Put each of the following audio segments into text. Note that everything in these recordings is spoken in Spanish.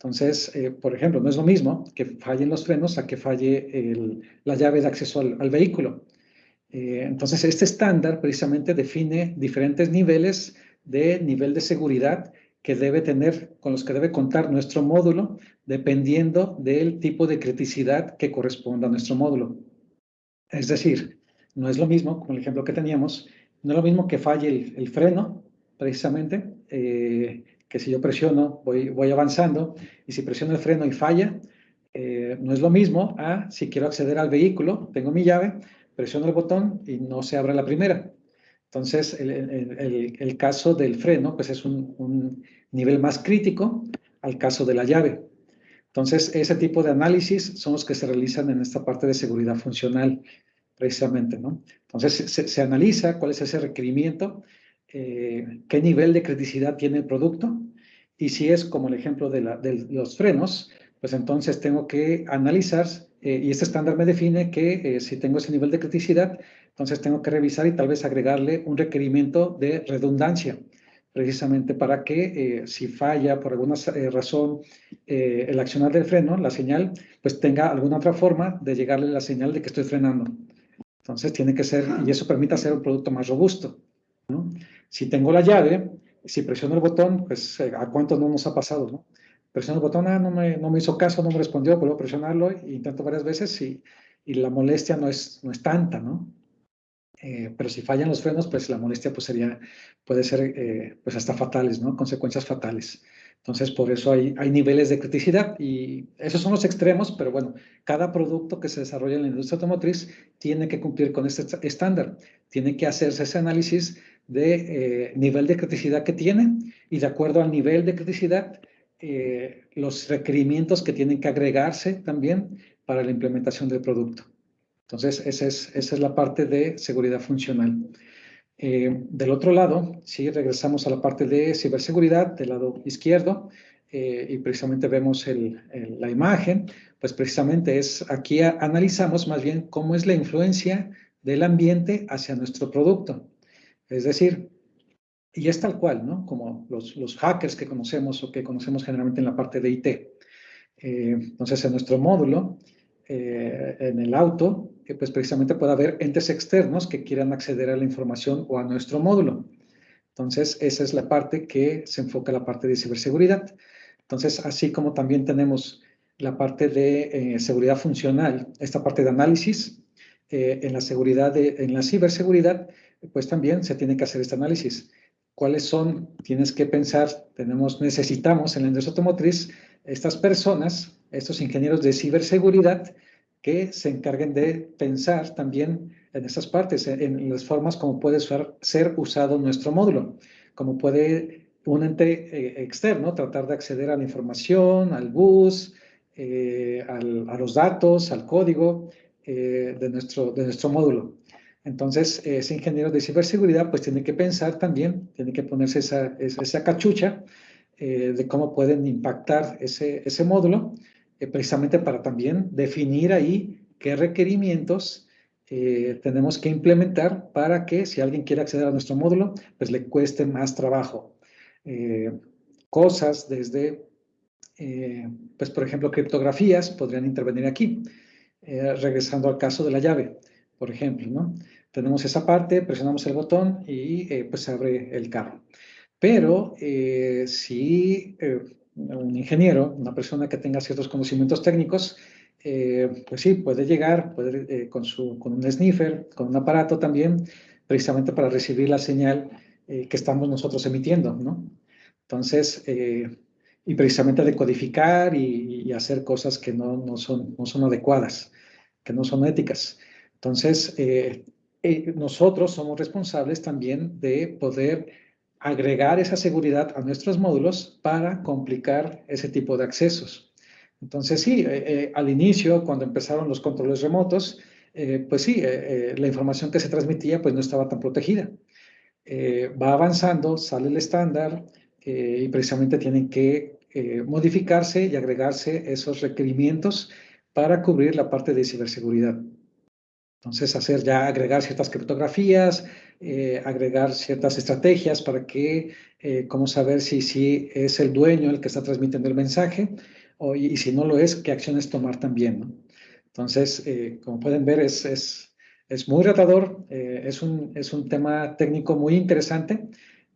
Entonces, por ejemplo, no es lo mismo que fallen los frenos a que falle la llave de acceso al vehículo. Entonces, este estándar precisamente define diferentes niveles de nivel de seguridad que debe tener, con los que debe contar nuestro módulo, dependiendo del tipo de criticidad que corresponda a nuestro módulo. Es decir, no es lo mismo, como el ejemplo que teníamos, no es lo mismo que falle el freno, precisamente, que si yo presiono, voy avanzando, y si presiono el freno y falla, no es lo mismo a si quiero acceder al vehículo, tengo mi llave, presiono el botón y no se abre la primera. Entonces, el caso del freno, pues es un nivel más crítico al caso de la llave. Entonces, ese tipo de análisis son los que se realizan en esta parte de seguridad funcional, precisamente, ¿no? Entonces, se analiza cuál es ese requerimiento, qué nivel de criticidad tiene el producto, y si es como el ejemplo de los frenos, pues entonces tengo que analizar, y este estándar me define que si tengo ese nivel de criticidad, entonces tengo que revisar y tal vez agregarle un requerimiento de redundancia, precisamente para que si falla por alguna razón el accionar del freno, la señal, pues tenga alguna otra forma de llegarle la señal de que estoy frenando. Entonces tiene que ser, y eso permite hacer un producto más robusto, ¿no? Si tengo la llave, si presiono el botón, pues a cuántos no nos ha pasado, ¿no? Presiono el botón, no me hizo caso, no me respondió, vuelvo a presionarlo, intento varias veces y la molestia no es tanta, ¿no? Pero si fallan los frenos, pues la molestia pues puede ser pues hasta fatales, ¿no? Consecuencias fatales. Entonces, por eso hay niveles de criticidad y esos son los extremos, pero bueno, cada producto que se desarrolla en la industria automotriz tiene que cumplir con este estándar. Tiene que hacerse ese análisis de nivel de criticidad que tiene y de acuerdo al nivel de criticidad, los requerimientos que tienen que agregarse también para la implementación del producto. Entonces, esa es la parte de seguridad funcional. Del otro lado, si regresamos a la parte de ciberseguridad, del lado izquierdo, y precisamente vemos la imagen, pues precisamente aquí analizamos más bien cómo es la influencia del ambiente hacia nuestro producto. Es decir, y es tal cual, ¿no? Como los hackers que conocemos o que conocemos generalmente en la parte de IT. Entonces, en nuestro módulo, en el auto, pues precisamente puede haber entes externos que quieran acceder a la información o a nuestro módulo. Entonces, esa es la parte que se enfoca en la parte de ciberseguridad. Entonces, así como también tenemos la parte de seguridad funcional, esta parte de análisis, en la seguridad, en la ciberseguridad, pues también se tiene que hacer este análisis. ¿Cuáles son? Tienes que pensar, necesitamos en la industria automotriz estas personas, estos ingenieros de ciberseguridad que se encarguen de pensar también en esas partes, en las formas como puede ser usado nuestro módulo, como puede un ente externo tratar de acceder a la información, al bus, a los datos, al código de nuestro módulo. Entonces, ese ingeniero de ciberseguridad pues tiene que pensar también, tiene que ponerse esa cachucha de cómo pueden impactar ese módulo, precisamente para también definir ahí qué requerimientos tenemos que implementar para que si alguien quiere acceder a nuestro módulo, pues le cueste más trabajo. Cosas desde, pues por ejemplo, criptografías podrían intervenir aquí. Regresando al caso de la llave, por ejemplo, ¿no? Tenemos esa parte, presionamos el botón y pues se abre el carro. Pero si un ingeniero, una persona que tenga ciertos conocimientos técnicos, pues sí, puede llegar con un sniffer, con un aparato también, precisamente para recibir la señal que estamos nosotros emitiendo, ¿no? Entonces, y precisamente decodificar y hacer cosas que no son adecuadas, que no son éticas. Entonces, nosotros somos responsables también de poder agregar esa seguridad a nuestros módulos para complicar ese tipo de accesos. Entonces, sí, al inicio, cuando empezaron los controles remotos, pues sí, la información que se transmitía pues no estaba tan protegida. Va avanzando, sale el estándar y precisamente tienen que modificarse y agregarse esos requerimientos para cubrir la parte de ciberseguridad. Entonces, agregar ciertas criptografías, agregar ciertas estrategias para que, cómo saber si es el dueño el que está transmitiendo el mensaje, y si no lo es, qué acciones tomar también, ¿no? Entonces, como pueden ver, es muy retador, es un tema técnico muy interesante,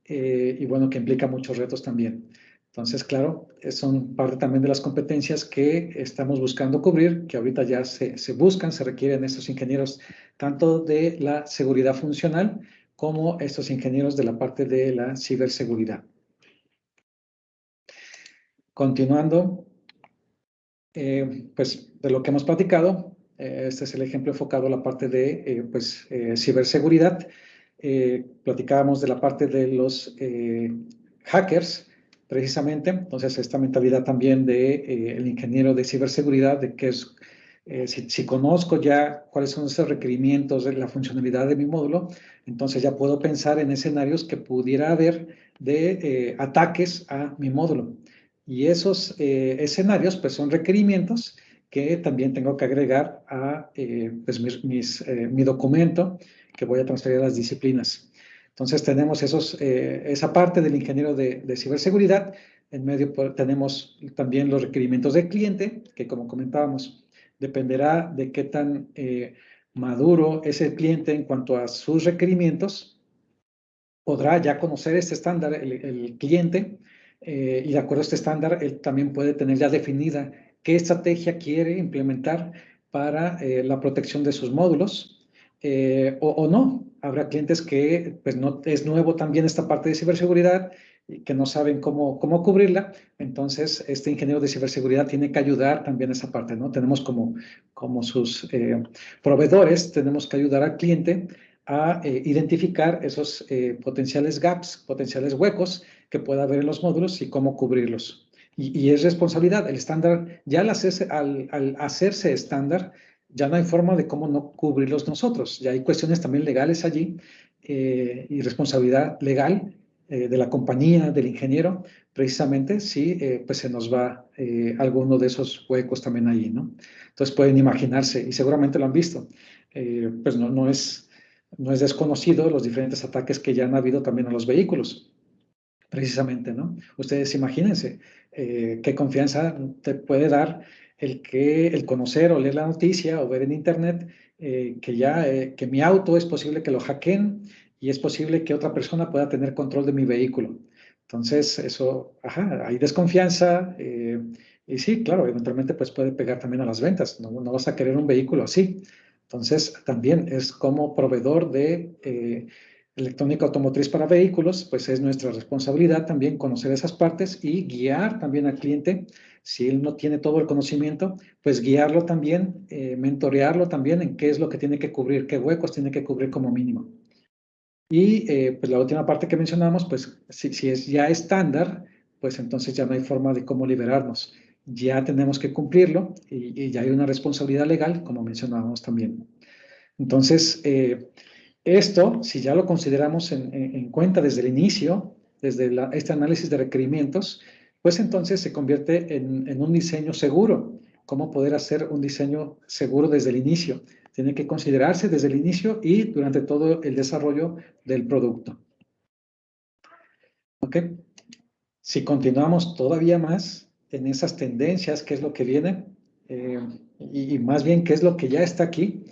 y bueno, que implica muchos retos también. Entonces, claro, son parte también de las competencias que estamos buscando cubrir, que ahorita ya se buscan, se requieren estos ingenieros tanto de la seguridad funcional como estos ingenieros de la parte de la ciberseguridad. Continuando, pues de lo que hemos platicado, este es el ejemplo enfocado a la parte de ciberseguridad. Platicábamos de la parte de los hackers, precisamente. Entonces, esta mentalidad también de el ingeniero de ciberseguridad, de que es, si conozco ya cuáles son esos requerimientos de la funcionalidad de mi módulo, entonces ya puedo pensar en escenarios que pudiera haber de ataques a mi módulo. Y esos escenarios, pues son requerimientos que también tengo que agregar a pues mi documento que voy a transferir a las disciplinas. Entonces tenemos esa parte del ingeniero de ciberseguridad. En medio tenemos también los requerimientos del cliente, que como comentábamos, dependerá de qué tan maduro es el cliente en cuanto a sus requerimientos. Podrá ya conocer este estándar el cliente, y de acuerdo a este estándar, él también puede tener ya definida qué estrategia quiere implementar para la protección de sus módulos, o no. Habrá clientes que pues no es nuevo también esta parte de ciberseguridad y que no saben cómo cubrirla. Entonces, este ingeniero de ciberseguridad tiene que ayudar también a esa parte, ¿no? Tenemos como sus proveedores, tenemos que ayudar al cliente a identificar esos potenciales gaps, potenciales huecos que pueda haber en los módulos y cómo cubrirlos. Y es responsabilidad. El estándar, ya al hacerse estándar, ya no hay forma de cómo no cubrirlos nosotros. Ya hay cuestiones también legales allí, y responsabilidad legal de la compañía, del ingeniero, precisamente si pues se nos va alguno de esos huecos también ahí, ¿no? Entonces pueden imaginarse, y seguramente lo han visto, pues no es desconocido los diferentes ataques que ya han habido también a los vehículos, precisamente, ¿no? Ustedes imagínense qué confianza te puede dar el conocer o leer la noticia o ver en internet que mi auto es posible que lo hackeen y es posible que otra persona pueda tener control de mi vehículo. Entonces, eso, ajá, hay desconfianza, y sí, claro, eventualmente pues puede pegar también a las ventas. No vas a querer un vehículo así. Entonces, también es como proveedor de electrónica automotriz para vehículos, pues es nuestra responsabilidad también conocer esas partes y guiar también al cliente. Si él no tiene todo el conocimiento, pues guiarlo también, mentorearlo también en qué es lo que tiene que cubrir, qué huecos tiene que cubrir como mínimo. Y pues la última parte que mencionamos, pues si es ya estándar, pues entonces ya no hay forma de cómo liberarnos. Ya tenemos que cumplirlo y ya hay una responsabilidad legal, como mencionábamos también. Entonces, esto, si ya lo consideramos en cuenta desde el inicio, desde este análisis de requerimientos, pues entonces se convierte en un diseño seguro. ¿Cómo poder hacer un diseño seguro desde el inicio? Tiene que considerarse desde el inicio y durante todo el desarrollo del producto. ¿Ok? Si continuamos todavía más en esas tendencias, qué es lo que viene, y más bien qué es lo que ya está aquí,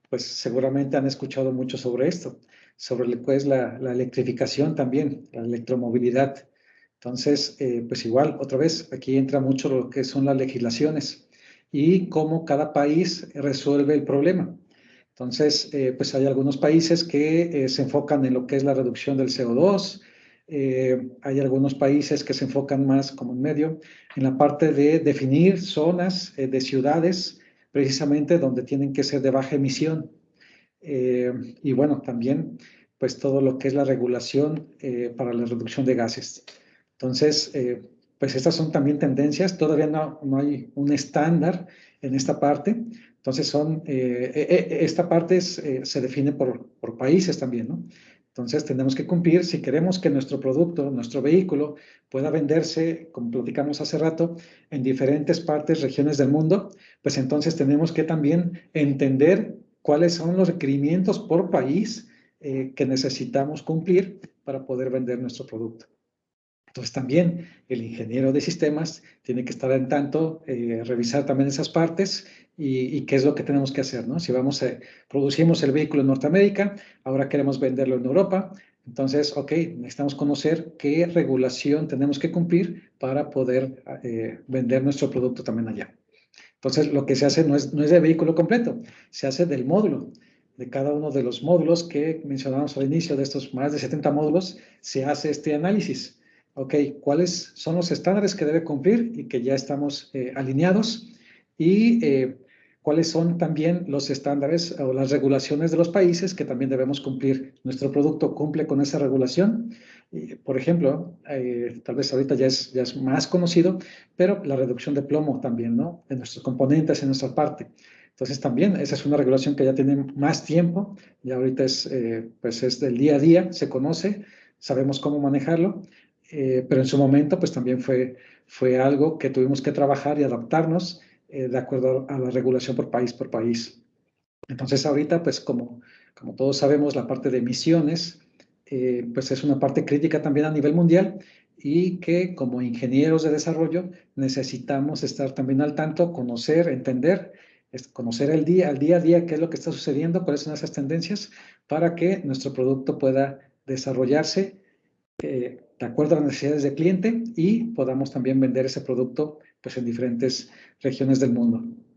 pues seguramente han escuchado mucho sobre esto, sobre pues, la electrificación también, la electromovilidad. Entonces, pues igual, otra vez, aquí entra mucho lo que son las legislaciones y cómo cada país resuelve el problema. Entonces, pues hay algunos países que se enfocan en lo que es la reducción del CO2. Hay algunos países que se enfocan más como en medio en la parte de definir zonas de ciudades precisamente donde tienen que ser de baja emisión. Y bueno, también pues todo lo que es la regulación para la reducción de gases. Entonces, pues estas son también tendencias, todavía no hay un estándar en esta parte, entonces esta parte se define por países también, ¿no? Entonces tenemos que cumplir, si queremos que nuestro producto, nuestro vehículo pueda venderse, como platicamos hace rato, en diferentes partes, regiones del mundo, pues entonces tenemos que también entender cuáles son los requerimientos por país que necesitamos cumplir para poder vender nuestro producto. Entonces también el ingeniero de sistemas tiene que estar en tanto, revisar también esas partes y qué es lo que tenemos que hacer, ¿no? Si producimos el vehículo en Norteamérica, ahora queremos venderlo en Europa, entonces, ok, necesitamos conocer qué regulación tenemos que cumplir para poder vender nuestro producto también allá. Entonces, lo que se hace no es de vehículo completo, se hace del módulo. De cada uno de los módulos que mencionamos al inicio, de estos más de 70 módulos, se hace este análisis. Ok, ¿cuáles son los estándares que debe cumplir y que ya estamos alineados? Y cuáles son también los estándares o las regulaciones de los países que también debemos cumplir. Nuestro producto cumple con esa regulación. Por ejemplo, tal vez ahorita ya es más conocido, pero la reducción de plomo también, ¿no? En nuestros componentes, en nuestra parte. Entonces también esa es una regulación que ya tiene más tiempo, ya ahorita pues es del día a día, se conoce, sabemos cómo manejarlo, pero en su momento pues también fue algo que tuvimos que trabajar y adaptarnos de acuerdo a la regulación por país por país. Entonces ahorita pues como todos sabemos la parte de emisiones pues es una parte crítica también a nivel mundial y que como ingenieros de desarrollo necesitamos estar también al tanto, conocer, entender, conocer al día a día qué es lo que está sucediendo, cuáles son esas tendencias para que nuestro producto pueda desarrollarse de acuerdo a las necesidades del cliente y podamos también vender ese producto pues, en diferentes regiones del mundo.